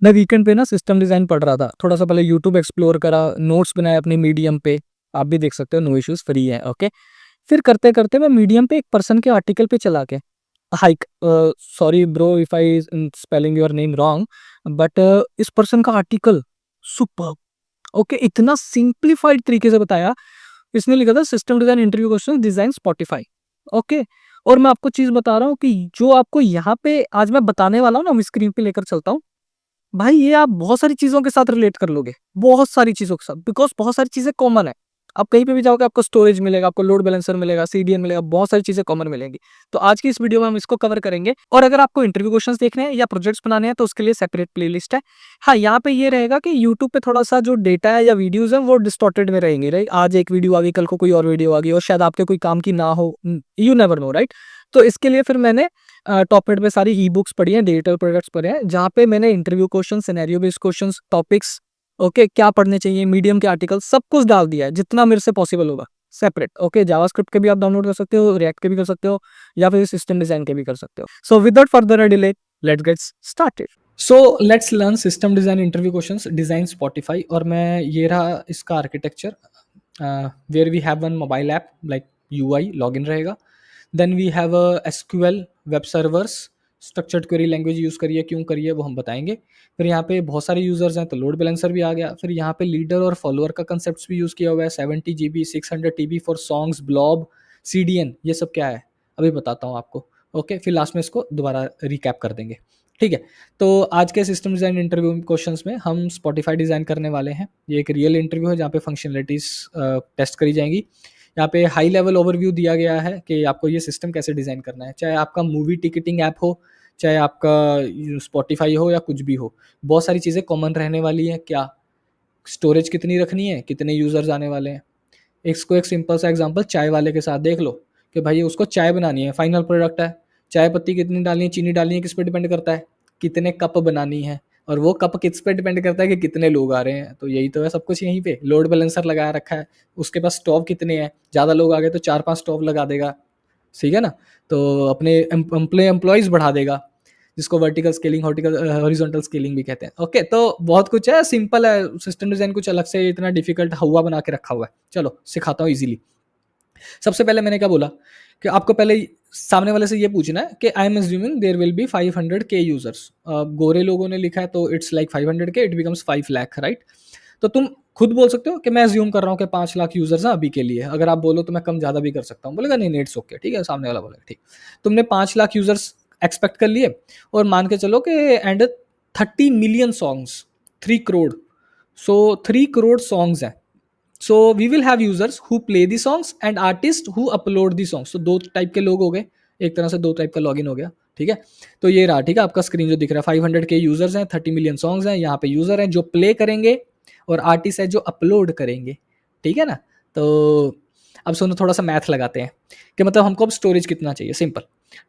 मैं वीकेंड पे ना सिस्टम डिज़ाइन पढ़ रहा था, थोड़ा-सा पहले यूट्यूब एक्सप्लोर करा, नोट्स बनाए अपने मीडियम पे, आप भी देख सकते हो, नो इश्यूज़, फ्री है, ओके। फिर करते-करते मैं मीडियम पे एक पर्सन के आर्टिकल पे चला गया। Hike sorry bro if I spelling your name wrong, but इस पर्सन का आर्टिकल सुपर्ब! ओके, इतना सिंप्लीफाइड तरीके से बताया। इसने लिखा था system design interview question design Spotify, okay. और मैं आपको चीज़ बता रहा हूँ कि जो आपको यहाँ पे आज मैं बताने वाला हूँ ना, मैं स्क्रीन पे लेकर चलता हूँ, भाई ये आप बहुत सारी चीज़ों के साथ रिलेट कर लोगे, बहुत सारी चीज़ों के साथ, बिकॉज़ बहुत सारी चीज़ें कॉमन है। आप कहीं पे भी जाओगे आपको स्टोरेज मिलेगा, आपको लोड बैलेंसर मिलेगा, सीडीएन मिलेगा, बहुत सारी चीज़ें कॉमन मिलेंगी। तो आज की इस वीडियो में हम इसको कवर करेंगे, और अगर आपको इंटरव्यू क्वेश्चंस देखने हैं या प्रोजेक्ट्स बनाने हैं तो उसके लिए सेपरेट प्लेलिस्ट है। हाँ, यहाँ पे ये रहेगा कि यूट्यूब पे थोड़ा-सा जो डेटा है या वीडियोज़ हैं वो डिस्टॉर्टेड में रहेंगी, राइट? आज एक वीडियो आ गई, कल को कोई और वीडियो आ गई और शायद आपके कोई काम की ना हो, यू नेवर नो, राइट? तो इसके लिए फिर मैंने टॉपरेट पे सारी ई-बुक्स पढ़ी हैं, डिजिटल प्रोडक्ट्स पढ़े हैं, जहाँ पे मैंने interview question, scenario based questions, topics, okay, क्या पढ़ने चाहिए, मीडियम के आर्टिकल, सब कुछ डाल दिया है, जितना मेरे से पॉसिबल होगा, सेपरेट, ओके। जावास्क्रिप्ट के भी आप डाउनलोड कर सकते हो, रिएक्ट के भी कर सकते हो, या फिर सिस्टम डिज़ाइन के भी कर सकते हो। So without further delay, let's get started. So let's learn system design interview questions, design Spotify, और मैं ये रहा इसका architecture, where we have one mobile app like UI, login रहेगा। Then we have a SQL web servers, structured query language use करिए, क्यों करिए वो हम बताएंगे। फिर यहाँ पे बहुत सारे यूज़र्स हैं तो लोड बैलेंसर भी आ गया। फिर यहाँ पे लीडर और फॉलोअर का कंसेप्ट भी यूज़ किया हुआ है। 70 GB 600 TB for songs, blob, CDN, ये सब क्या है अभी बताता हूँ आपको, ओके। फिर लास्ट में इसको दोबारा रिकैप कर देंगे, ठीक है। तो आज के सिस्टम डिज़ाइन इंटरव्यू क्वेश्चंस में हम स्पॉटिफाई डिज़ाइन करने वाले हैं। ये एक रियल इंटरव्यू है जहाँ पे फंक्शनलिटीज़ टेस्ट करी जाएंगी। यहाँ पे हाई लेवल ओवरव्यू दिया गया है कि आपको ये सिस्टम कैसे डिज़ाइन करना है, चाहे आपका मूवी टिकटिंग ऐप हो, चाहे आपका स्पॉटिफाई हो या कुछ भी हो। बहुत सारी चीज़ें कॉमन रहने वाली हैं। क्या स्टोरेज कितनी रखनी है, कितने यूज़र्स आने वाले हैं। इसको एक सिंपल सा एग्जांपल चाय वाले के साथ देख लो कि भाई उसको चाय बनानी है, फाइनल प्रोडक्ट है। चाय पत्ती कितनी डालनी है, चीनी डालनी है, किस पे डिपेंड करता है, कितने कप बनानी है, और वो कप किस पे डिपेंड करता है कि कितने लोग आ रहे हैं। तो यही तो है सब कुछ यहीं पे। लोड बैलेंसर लगाया रखा है, उसके पास स्टोव कितने हैं, ज़्यादा लोग आ गए तो 4-5 स्टोव लगा देगा, ठीक है ना। तो अपने एम्प्लॉयज़ बढ़ा देगा, जिसको वर्टिकल स्केलिंग, हॉरिजॉन्टल स्केलिंग भी कहते हैं, ओके। तो बहुत कुछ है, सिंपल है। सिस्टम डिज़ाइन कुछ अलग से इतना डिफिकल्ट हुआ बना के रखा हुआ है। चलो सिखाता हूँ ईजिली। सबसे पहले मैंने क्या बोला कि आपको पहले सामने वाले से ये पूछना है कि I am assuming there will be 500K users. गोरे लोगों ने लिखा है तो it's like 500K, it becomes 5 lakh, right. तो तुम खुद बोल सकते हो कि मैं एज्यूम कर रहा हूँ कि 5 लाख यूजर्स हैं अभी के लिए। अगर आप बोलो तो मैं कम ज़्यादा भी कर सकता हूँ, बोलेगा नहीं नहीं इट्स ओके, ठीक है। सामने वाला बोलेगा ठीक। तुमने 5 लाख यूजर्स एक्सपेक्ट कर लिए, और मान के चलो कि and 30 million songs, 3 crore, so 3 crore songs हैं। So we will have users who play the songs and artist who upload the songs. तो दो टाइप के लोग हो गए, एक तरह से दो टाइप का लॉगिन हो गया, ठीक है। तो ये रहा, ठीक है, आपका स्क्रीन जो दिख रहा है। 500K यूजर्स हैं, 30 मिलियन सॉन्ग्स हैं। यहाँ पे यूजर हैं जो प्ले करेंगे, और आर्टिस्ट है जो अपलोड करेंगे, ठीक है ना। तो अब सुनो, थोड़ा सा मैथ लगाते हैं कि मतलब हमको अब स्टोरेज कितना चाहिए, सिंपल,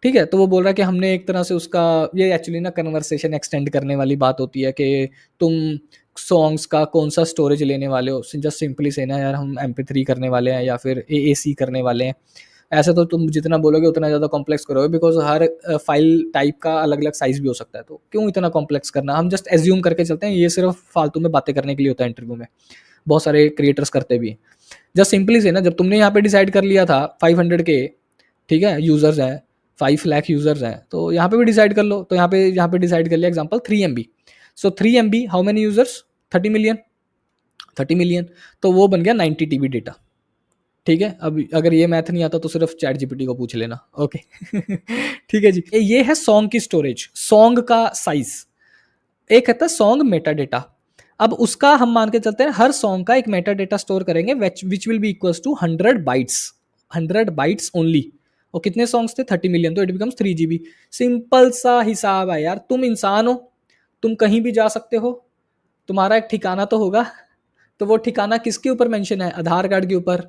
ठीक है। तो वो बोल रहा है कि हमने एक तरह से उसका, ये एक्चुअली ना कन्वर्सेशन एक्सटेंड करने वाली बात होती है कि तुम सॉन्ग्स का कौन सा स्टोरेज लेने वाले हो। जस्ट सिंपली से ना यार हम MP3 करने वाले हैं या फिर AAC करने वाले हैं। ऐसे तो तुम जितना बोलोगे उतना ज़्यादा कॉम्प्लेक्स करोगे, बिकॉज हर फाइल टाइप का अलग अलग साइज भी हो सकता है। तो क्यों इतना कॉम्प्लेक्स करना, हम जस्ट एज्यूम करके चलते हैं। ये सिर्फ फालतू में बातें करने के लिए होता है इंटरव्यू में, बहुत सारे क्रिएटर्स करते भी हैं। जस्ट सिंपली से ना, जब तुमने यहाँ पे डिसाइड कर लिया था 500K, ठीक है, यूजर्स हैं, 5 लाख यूजर्स हैं, तो यहाँ पे भी डिसाइड कर लो। तो यहाँ पे डिसाइड कर लिया example 3 MB। So 3 MB how many users, 30 million, 30 million, तो वो बन गया 90 TB डेटा, ठीक है। अब अगर ये मैथ नहीं आता तो सिर्फ चैट जीपीटी को पूछ लेना, ओके। ठीक है जी। ये है सॉन्ग की स्टोरेज, सॉन्ग का साइज। एक है सॉन्ग मेटा डेटा। अब उसका हम मान के चलते हैं हर सॉन्ग का एक मेटा डेटा स्टोर करेंगे, which will be equals to 100 bytes, 100 bytes only. और कितने सॉन्ग्स थे, 30 मिलियन, तो इट बिकम्स 3 GB। सिंपल सा हिसाब है यार। तुम इंसान हो, तुम कहीं भी जा सकते हो, तुम्हारा एक ठिकाना तो होगा। तो वो ठिकाना किसके ऊपर मेंशन है, आधार कार्ड के ऊपर,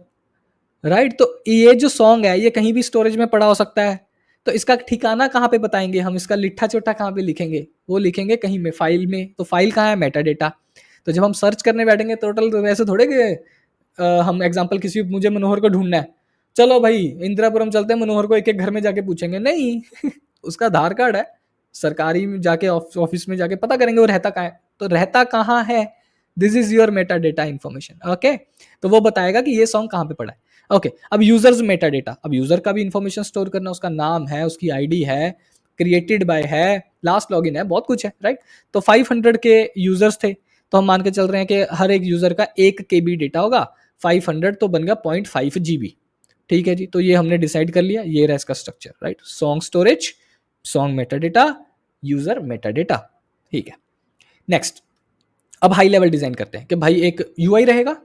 राइट। तो ये जो सॉन्ग है ये कहीं भी स्टोरेज में पड़ा हो सकता है। तो इसका ठिकाना कहाँ पे बताएंगे हम, इसका लिट्ठा चोटा कहाँ पे लिखेंगे, वो लिखेंगे कहीं में, फाइल में। तो फाइल कहाँ है, मेटा डेटा। तो जब हम सर्च करने बैठेंगे टोटल, तो वैसे थोड़े कि हम एग्जाम्पल किसी, मुझे मनोहर को ढूंढना है, चलो भाई इंदिरापुरम चलते हैं, मनोहर को एक एक घर में जाके पूछेंगे, नहीं। उसका आधार कार्ड है, सरकारी में जाके ऑफिस में जाके पता करेंगे वो रहता कहाँ है, तो रहता कहाँ है, this is your Meta data information. Okay, तो वो बताएगा कि ये सॉन्ग कहाँ पे पड़ा है। ओके, अब यूजर्स मेटा डेटा, अब यूजर का भी इन्फॉर्मेशन स्टोर करना, उसका नाम है, उसकी आईडी है, क्रिएटेड बाय है, लास्ट लॉगिन है, बहुत कुछ है, राइट। तो 500 के यूजर्स थे, तो हम मान के चल रहे हैं कि हर एक यूजर का 1 KB डेटा होगा, 500 तो बन गया 0.5 GB। ठीक है जी, तो ये हमने डिसाइड कर लिया, ये रहा इसका structure, right. Song storage, song Meta data, user Meta data. ठीक है, नेक्स्ट, अब हाई लेवल डिजाइन करते हैं कि भाई एक यूआई रहेगा,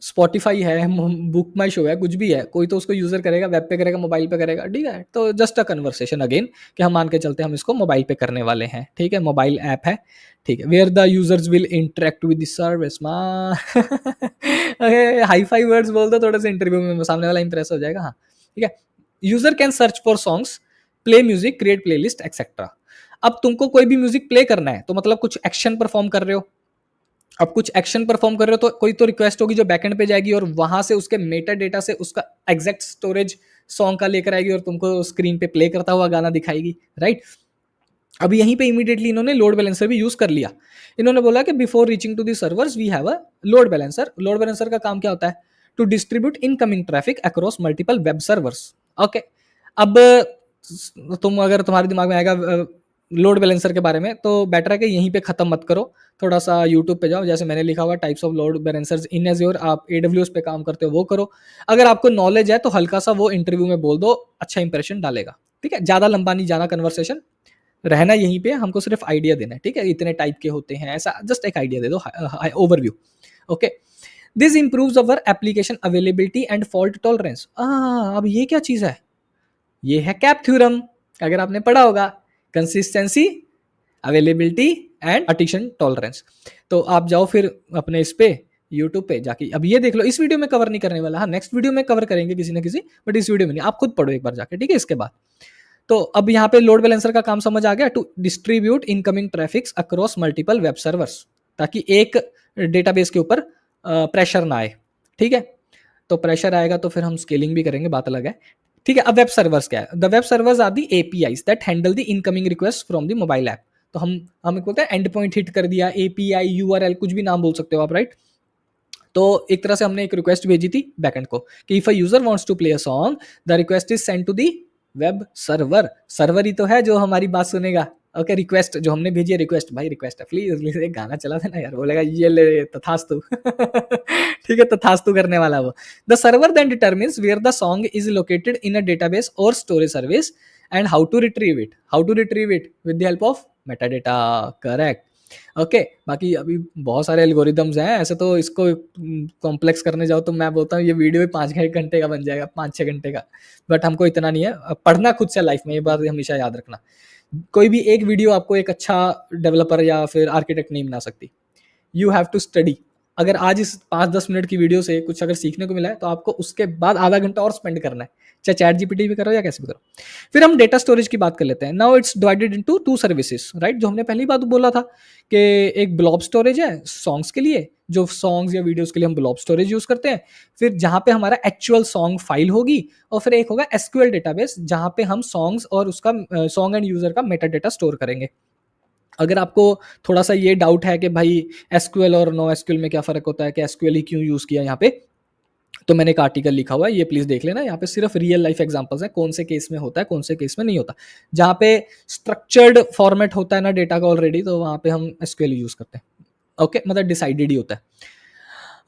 स्पॉटिफाई है, बुक माई शो है, कुछ भी है, कोई तो उसको यूजर करेगा, वेब पे करेगा, मोबाइल पे करेगा, ठीक है। तो जस्ट अ कन्वर्सेशन अगेन कि हम मान के चलते हैं हम इसको मोबाइल पे करने वाले हैं, ठीक है, मोबाइल ऐप है, ठीक है। Where the users will interact with the service. Hifi words बोल दो थोड़े से इंटरव्यू में, सामने वाला इंप्रेस हो जाएगा। हाँ, ठीक है। User can search for songs, play music, create playlist etcetera. अब तुमको कोई भी म्यूजिक प्ले करना है तो मतलब कुछ एक्शन परफॉर्म कर रहे हो, अब कुछ एक्शन परफॉर्म कर रहे हो तो कोई तो रिक्वेस्ट होगी जो बैकएंड पे जाएगी और वहां से उसके मेटा डेटा से उसका एग्जैक्ट स्टोरेज सॉन्ग का लेकर आएगी और तुमको स्क्रीन पे प्ले करता हुआ गाना दिखाएगी, राइट। अब यहीं पे इमीडिएटली इन्होंने लोड बैलेंसर भी यूज कर लिया। इन्होंने बोला कि before reaching to the servers we have a load balancer. Load balancer का काम क्या होता है? To distribute incoming traffic across multiple web servers. Okay, अब तुम अगर तुम्हारे दिमाग में आएगा लोड बैलेंसर के बारे में तो बेटर है कि यहीं पे खत्म मत करो, थोड़ा सा यूट्यूब पे जाओ, जैसे मैंने लिखा हुआ types of load balancers in azure, आप AWS पे काम करते हो वो करो। अगर आपको नॉलेज है तो हल्का सा वो इंटरव्यू में बोल दो, अच्छा इंप्रेशन डालेगा, ठीक है। ज्यादा लंबा नहीं जाना कन्वर्सेशन, रहना यहीं पे, हमको सिर्फ आइडिया देना है, ठीक है। इतने टाइप के होते हैं, ऐसा जस्ट एक आइडिया दे दो, overview. Okay, this improves our application availability and fault tolerance. अब ये क्या चीज है? ये है कैप थ्योरम, अगर आपने पढ़ा होगा, कंसिस्टेंसी, अवेलेबिलिटी एंड अटिशन टॉलरेंस। तो आप जाओ फिर अपने इस पे यूट्यूब पे जाके अब ये देख लो। इस वीडियो में कवर नहीं करने वाला, हाँ नेक्स्ट वीडियो में कवर करेंगे किसी ना किसी, बट इस वीडियो में नहीं, आप खुद पढ़ो एक बार जाके, ठीक है। इसके बाद तो अब यहाँ पे लोड बैलेंसर का काम समझ आ गया, to distribute incoming traffics across multiple web servers, ताकि एक डेटाबेस के ऊपर प्रेशर ना आए, ठीक है। तो प्रेशर आएगा तो फिर हम स्केलिंग भी करेंगे, बात अलग है, ठीक है। अब वेब सर्वर्स क्या है? The web servers are the APIs that handle the incoming request from the mobile app. तो हम बोलते हैं एंड पॉइंट हिट कर दिया, एपीआई, यूआरएल, कुछ भी नाम बोल सकते हो आप, राइट। तो एक तरह से हमने एक रिक्वेस्ट भेजी थी बैकएंड को कि if a user wants to play a song the request is send to the web server. Server ही तो है जो हमारी बात सुनेगा। ओके, रिक्वेस्ट जो हमने भेजी है, रिक्वेस्ट भाई रिक्वेस्ट है, प्लीज एक गाना चला देना यार, बोलेगा ये ले तथास्तु। ठीक है, तथास्तु करने वाला वो। The server then determines where the song is located in a database और storage service and how to retrieve it, with the help of metadata. Correct. Okay, बाकी अभी बहुत सारे एल्गोरिदम्स हैं, ऐसे तो इसको कॉम्प्लेक्स करने जाओ तो मैं बोलता हूँ ये वीडियो भी 5 घंटे का बन जाएगा, 5-6 घंटे का, बट हमको इतना नहीं है। पढ़ना खुद से लाइफ में, ये बात हमेशा याद रखना। कोई भी एक वीडियो आपको एक अच्छा डेवलपर या फिर आर्किटेक्ट नहीं बना सकती। You have to study. अगर आज इस 5-10 मिनट की वीडियो से कुछ अगर सीखने को मिला है तो आपको उसके बाद आधा घंटा और स्पेंड करना है, चाहे चैट जीपीटी भी करो या कैसे भी करो। फिर हम डेटा स्टोरेज की बात कर लेते हैं। Now it's divided into 2 services, right. जो हमने पहली बात बोला था कि एक ब्लॉब स्टोरेज है सॉन्ग्स के लिए, जो सॉन्ग्स या वीडियोस के लिए हम ब्लॉब स्टोरेज यूज करते हैं। फिर जहां पे हमारा एक्चुअल सॉन्ग फाइल होगी, और फिर एक होगा एसक्यूएल डेटाबेस जहां पे हम सॉन्ग्स और उसका सॉन्ग एंड यूजर का मेटा डेटा स्टोर करेंगे। अगर आपको थोड़ा सा ये डाउट है कि भाई एसक्यूएल और नो एसक्यूएल में क्या फ़र्क होता है, कि एसक्यूएल ही क्यों यूज़ किया यहाँ पे, तो मैंने एक आर्टिकल लिखा हुआ है, ये प्लीज़ देख लेना। यहाँ पे सिर्फ रियल लाइफ एग्जांपल्स हैं, कौन से केस में होता है, कौन से केस में नहीं होता। जहाँ पे स्ट्रक्चर्ड फॉर्मेट होता है ना डेटा का ऑलरेडी, तो वहाँ पे हम एसक्यूएल यूज़ करते हैं। ओके, मतलब डिसाइडेड ही होता है।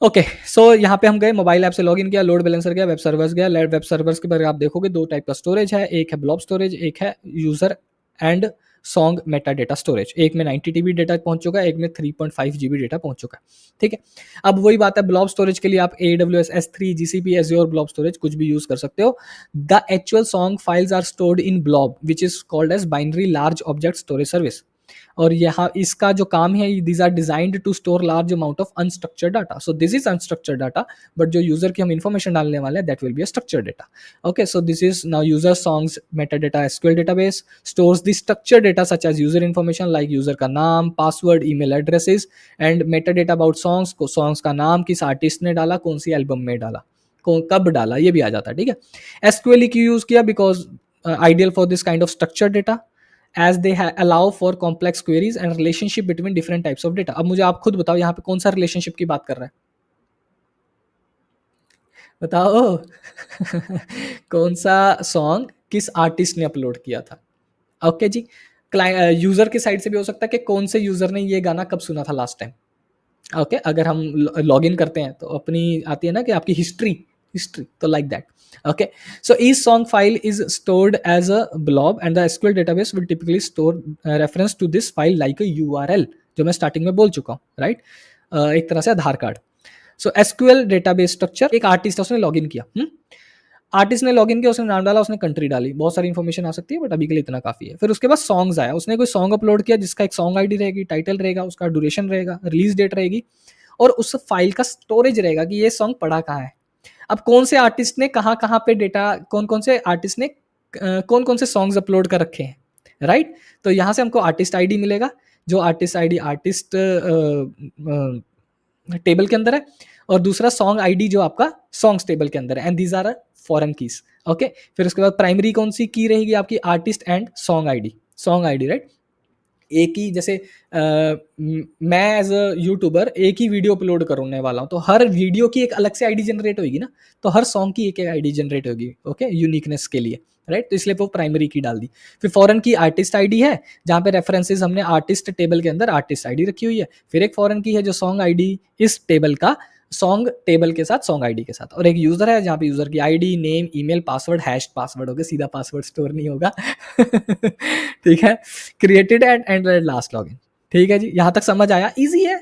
ओके, सो यहाँ पे हम गए, मोबाइल ऐप से लॉगिन किया, लोड बैलेंसर गया, वेब सर्वर्स गया। वेब सर्वर्स के बारे में आप देखोगे 2 टाइप का स्टोरेज है, एक है ब्लॉब स्टोरेज, एक है user and song Meta data storage. एक में 90 TB डेटा पहुंच चुका है, एक में 3.5 GB डेटा पहुंच चुका है, ठीक है। अब वही बात है, ब्लॉब स्टोरेज के लिए आप AWS S3 GCP Azure blob storage कुछ भी यूज कर सकते हो। The actual song files are stored in blob which is called as binary large object storage service. और यहाँ इसका जो काम है, these are designed to store large amount of unstructured data. So this is unstructured data, but जो user की हम information डालने वाले हैं that will be a structured data. Okay, so this is now user songs metadata SQL database stores the structured data such as user information like user का नाम, password, email addresses and metadata about songs को, songs का नाम, किस artist ने डाला, कौन सी album में डाला, कब डाला, ये भी आ जाता है, ठीक है। एसक्यूएल क्यों यूज किया? Because ideal for this kind of structured data. as they allow for complex queries and relationship between different types of data. अब मुझे आप खुद बताओ यहाँ पे कौन सा रिलेशनशिप की बात कर रहा है, बताओ कौन सा सॉन्ग किस आर्टिस्ट ने अपलोड किया था। ओके जी, यूजर की साइड से भी हो सकता है कि कौन से यूजर ने ये गाना कब सुना था लास्ट टाइम। ओके, अगर हम लॉग इन करते हैं तो अपनी आती है ना कि आपकी हिस्ट्री, तो like that. Okay, so each song file is stored as a blob and the SQL database will typically store reference to this file like a URL, जो मैं स्टार्टिंग में बोल चुका हूँ, राइट। एक तरह से आधार कार्ड। सो एसक्यूएल डेटाबेस स्ट्रक्चर, एक आर्टिस्ट है उसने लॉग इन किया, आर्टिस्ट ने लॉगिन किया, उसने नाम डाला, उसने कंट्री डाली, बहुत सारी इन्फॉर्मेशन आ सकती है बट अभी के लिए इतना काफी है। फिर उसके बाद सॉन्ग्स आया, उसने कोई सॉन्ग अपलोड किया जिसका एक सॉन्ग आईडी रहेगी, टाइटल रहेगा, उसका ड्यूरेशन रहेगा, रिलीज डेट रहेगी और उस फाइल का स्टोरेज रहेगा कि ये सॉन्ग पड़ा कहाँ है। अब कौन से आर्टिस्ट ने कहाँ कहाँ पे डेटा, कौन कौन से आर्टिस्ट ने कौन कौन से सॉन्ग्स अपलोड कर रखे हैं, राइट। तो यहाँ से हमको आर्टिस्ट आईडी मिलेगा, जो आर्टिस्ट आईडी आर्टिस्ट टेबल के अंदर है, और दूसरा सॉन्ग आईडी जो आपका सॉन्ग्स टेबल के अंदर है, and these are foreign keys. Okay, फिर उसके बाद प्राइमरी कौन सी की रहेगी आपकी, artist and song ID, right. एक ही जैसे मैं एज अ यूट्यूबर एक ही वीडियो अपलोड करने वाला हूँ, तो हर वीडियो की एक अलग से आईडी जनरेट होगी ना, तो हर सॉन्ग की एक एक आईडी जनरेट होगी, ओके, यूनिकनेस के लिए, राइट। तो इसलिए वो प्राइमरी की डाल दी। फिर फॉरेन की आर्टिस्ट आईडी है, जहाँ पे रेफरेंसेस हमने आर्टिस्ट टेबल के अंदर आर्टिस्ट आईडी रखी हुई है। फिर एक फॉरेन की है जो सॉन्ग आईडी इस टेबल का, सॉन्ग टेबल के साथ सॉन्ग आईडी के साथ, और एक यूजर है जहाँ पे यूजर की ID, name, email, password, hash password होगा, सीधा पासवर्ड स्टोर नहीं होगा ठीक है, क्रिएटेड एंड लास्ट लॉगिन। ठीक है जी, यहां तक समझ आया, इजी है,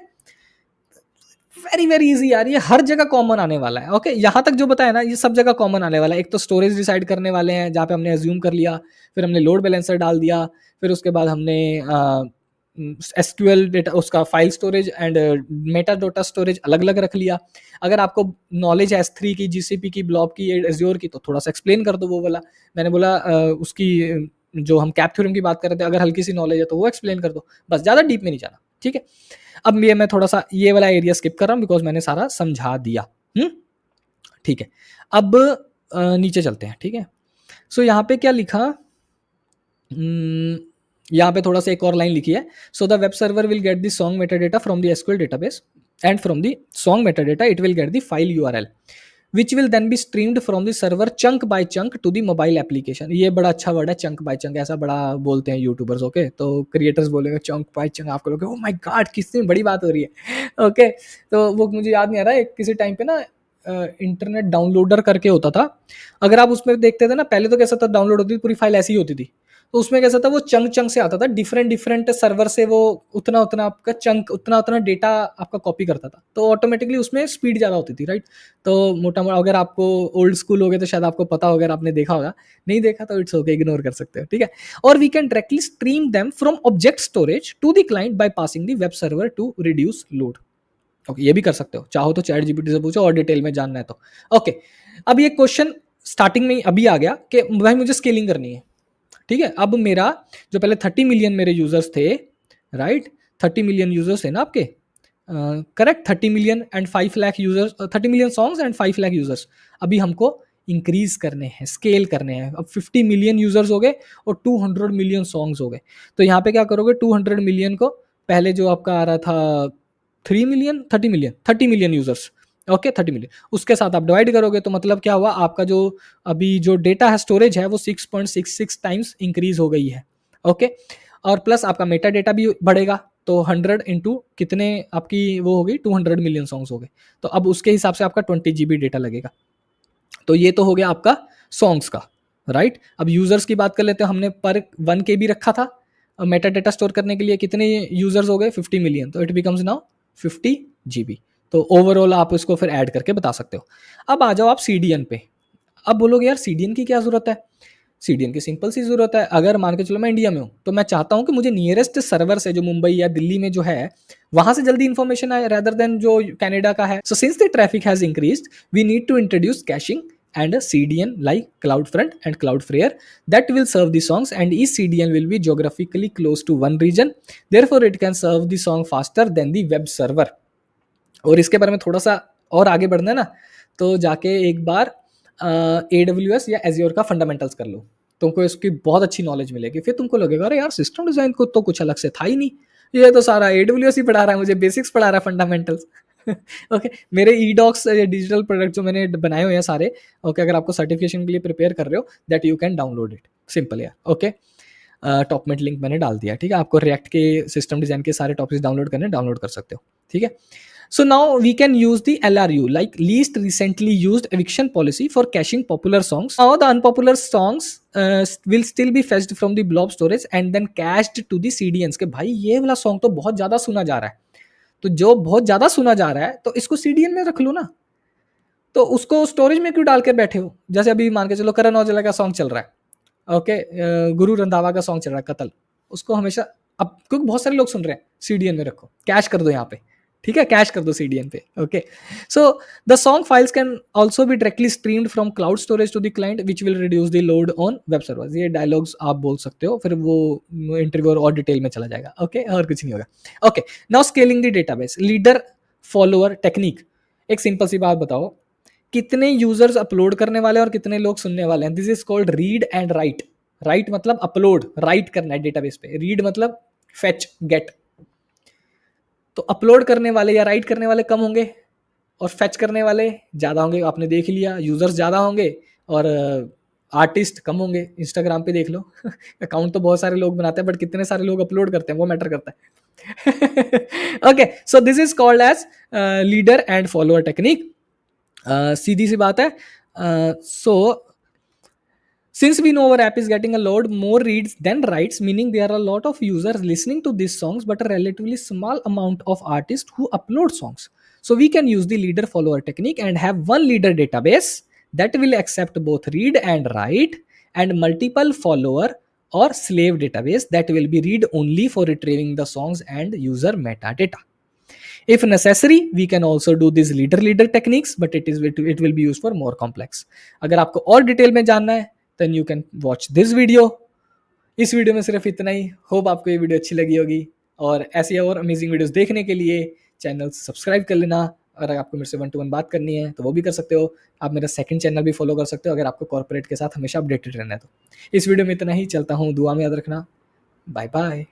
वेरी वेरी इजी यार, ये हर जगह कॉमन आने वाला है। ओके, यहां तक जो बताया ना ये सब जगह कॉमन आने वाला है। एक तो स्टोरेज डिसाइड करने वाले हैं जहाँ पे हमने एज्यूम कर लिया, फिर हमने लोड बैलेंसर डाल दिया, फिर उसके बाद हमने एसक्यूएल डेटा, उसका file storage and Meta data storage अलग अलग रख लिया। अगर आपको नॉलेज है S3 की, जीसीपी की, ब्लॉब की, एज्योर की, तो थोड़ा सा एक्सप्लेन कर दो वो वाला। मैंने बोला उसकी जो हम कैप थ्योरम की बात कर रहे थे, अगर हल्की सी नॉलेज है तो वो एक्सप्लेन कर दो, बस ज़्यादा डीप में नहीं जाना, ठीक है। अब ये मैं थोड़ा सा ये वाला एरिया स्किप कर रहा हूँ बिकॉज मैंने सारा समझा दिया, ठीक है। अब नीचे चलते हैं, ठीक है। सो यहाँ पे क्या लिखा, यहाँ पे थोड़ा सा एक और लाइन लिखी है, so the web server will get the song Meta data from the SQL database and from the song Meta data it will get the file URL which will then be streamed from the server chunk by chunk to the mobile application। ये बड़ा अच्छा word है, chunk bye chunk, ऐसा बड़ा बोलते हैं YouTubers, okay. तो creators बोलेंगे चंक बाय चंक, आपको लोग ओ माय गॉड कितनी बड़ी बात हो रही है, ओके। तो वो मुझे याद नहीं आ रहा है, किसी टाइम पे ना इंटरनेट डाउनलोडर करके होता था, अगर आप उसमें देखते थे ना, पहले तो कैसा था, डाउनलोड होती थी पूरी फाइल ऐसी ही होती थी, तो उसमें कैसा था, वो चंक चंक से आता था, डिफरेंट डिफरेंट सर्वर से वो उतना उतना आपका चंक, उतना उतना डेटा आपका कॉपी करता था, तो ऑटोमेटिकली उसमें स्पीड ज़्यादा होती थी, राइट। तो मोटा मोटा अगर आपको ओल्ड स्कूल हो गए तो शायद आपको पता होगा, आपने देखा होगा, नहीं देखा तो इट्स ओके, इग्नोर कर सकते हो, ठीक है। और we can directly stream them from object storage to the client by passing the web server to reduce load. Okay, ये भी कर सकते हो, चाहो तो चैट जीपीटी से पूछो और डिटेल में जानना है तो। ओके, अब ये क्वेश्चन स्टार्टिंग में अभी आ गया कि भाई मुझे स्केलिंग करनी है, ठीक है। अब मेरा जो पहले 30 मिलियन मेरे यूजर्स थे, राइट, 30 मिलियन यूजर्स थे ना आपके, correct, 30 million and 5 lakh users, 30 million songs and 5 lakh users, अभी हमको इंक्रीज करने हैं, स्केल करने हैं। अब 50 मिलियन यूजर्स हो गए और 200 मिलियन सॉन्ग्स हो गए, तो यहाँ पे क्या करोगे, 200 मिलियन को पहले जो आपका आ रहा था 3 million, 30 million, 30 million users, okay, 30 million, उसके साथ आप डिवाइड करोगे तो मतलब क्या हुआ, आपका जो अभी जो डेटा है, स्टोरेज है, वो 6.66 टाइम्स इंक्रीज हो गई है, ओके। और प्लस आपका मेटा डेटा भी बढ़ेगा, तो 100 इंटू कितने आपकी वो होगी, 200 मिलियन सॉन्ग्स हो गए, तो अब उसके हिसाब से आपका 20 GB डेटा लगेगा। तो ये तो हो गया आपका सॉन्ग्स का, राइट। अब यूजर्स की बात कर लेते हैं, हमने पर 1 KB रखा था मेटा डेटा स्टोर करने के लिए, कितने यूजर्स हो गए, 50 मिलियन, तो इट बिकम्स नाउ 50 GB। तो ओवरऑल आप इसको फिर ऐड करके बता सकते हो। अब आ जाओ आप CDN पे। अब बोलोगे यार CDN की क्या जरूरत है, CDN की सिंपल सी जरूरत है, अगर मान के चलो मैं इंडिया में हूँ तो मैं चाहता हूँ कि मुझे नियरेस्ट सर्वर से, जो मुंबई या दिल्ली में जो है, वहां से जल्दी इन्फॉर्मेशन आए रेदर देन जो कनाडा का है। So since the traffic has increased we need to introduce caching and a CDN like CloudFront and Cloudflare that will serve the songs, and each CDN will be geographically close to one region, therefore it can serve the song faster than the web server। और इसके बारे में थोड़ा सा और आगे बढ़ना है ना, तो जाके एक बार AWS या Azure का फंडामेंटल्स कर लो, तुमको इसकी बहुत अच्छी नॉलेज मिलेगी। फिर तुमको लगेगा अरे यार सिस्टम डिज़ाइन को तो कुछ अलग से था ही नहीं, ये तो सारा एडब्ल्यूएस ही पढ़ा रहा है मुझे, बेसिक्स पढ़ा रहा है, फंडामेंटल्स। ओके, मेरे ई-डॉक्स डिजिटल प्रोडक्ट जो मैंने बनाए हुए हैं सारे, ओके, अगर आपको सर्टिफिकेशन के लिए प्रिपेयर कर रहे हो, that you can download it, simple यार, ओके। टॉप में लिंक मैंने डाल दिया, ठीक है, आपको रिएक्ट के सिस्टम डिज़ाइन के सारे टॉपिक्स डाउनलोड करने, डाउनलोड कर सकते हो, ठीक है। So now we can use the LRU, like least recently used eviction policy, for caching popular songs. Now the unpopular songs will still be fetched from the blob storage and then cached to the CDNs। के भाई ये वाला song तो बहुत ज्यादा सुना जा रहा है, तो जो बहुत ज्यादा सुना जा रहा है तो इसको CDN में रख लो ना, तो उसको स्टोरेज में क्यों डाल के बैठे हो। जैसे अभी मान के चलो करण औजला का सॉन्ग चल रहा है, ओके, गुरु रंधावा का सॉन्ग चल रहा है कतल, उसको हमेशा, अब क्योंकि बहुत सारे लोग सुन रहे हैं, CDN में रखो, कैश कर दो यहाँ पे, ठीक है, कैश कर दो CDN पे, okay. So the song files can also be directly streamed from cloud storage to the client which will reduce the load on web servers. ये डायलॉग्स आप बोल सकते हो, फिर वो इंटरव्यू और डिटेल में चला जाएगा, ओके, और कुछ नहीं होगा, okay. Now scaling the database, leader follower technique. एक सिंपल सी बात बताओ, कितने यूजर्स अपलोड करने वाले हैं और कितने लोग सुनने वाले हैं। This is called read and right. Right मतलब अपलोड, राइट करना है डेटाबेस पे, रीड मतलब फेच गेट। तो अपलोड करने वाले या राइट करने वाले कम होंगे और फेच करने वाले ज़्यादा होंगे, आपने देख लिया, यूजर्स ज़्यादा होंगे और आर्टिस्ट कम होंगे। इंस्टाग्राम पे देख लो अकाउंट तो बहुत सारे लोग बनाते हैं बट कितने सारे लोग अपलोड करते हैं वो मैटर करता है। Okay, so this is called as leader and follower technique. सीधी सी बात है। सो since we know our app is getting a lot more reads than writes, meaning there are a lot of users listening to these songs but a relatively small amount of artists who upload songs. So we can use the leader follower technique and have one leader database that will accept both read and write, and multiple follower or slave database that will be read only for retrieving the songs and user metadata. If necessary, we can also do these leader techniques, but it will be used for more complex. अगर आपको और detail में जानना है then you can watch this video। इस video में सिर्फ इतना ही। होप आपको ये वीडियो अच्छी लगी होगी, और ऐसी और अमेजिंग वीडियोस देखने के लिए चैनल सब्सक्राइब कर लेना। अगर आपको मेरे से 1-to-1 बात करनी है तो वो भी कर सकते हो। आप मेरा सेकंड चैनल भी फॉलो कर सकते हो अगर आपको कॉर्पोरेट के साथ हमेशा अपडेटेड रहना है तो। इस वीडियो में इतना ही, चलता हूँ, दुआ में याद रखना, बाय बाय।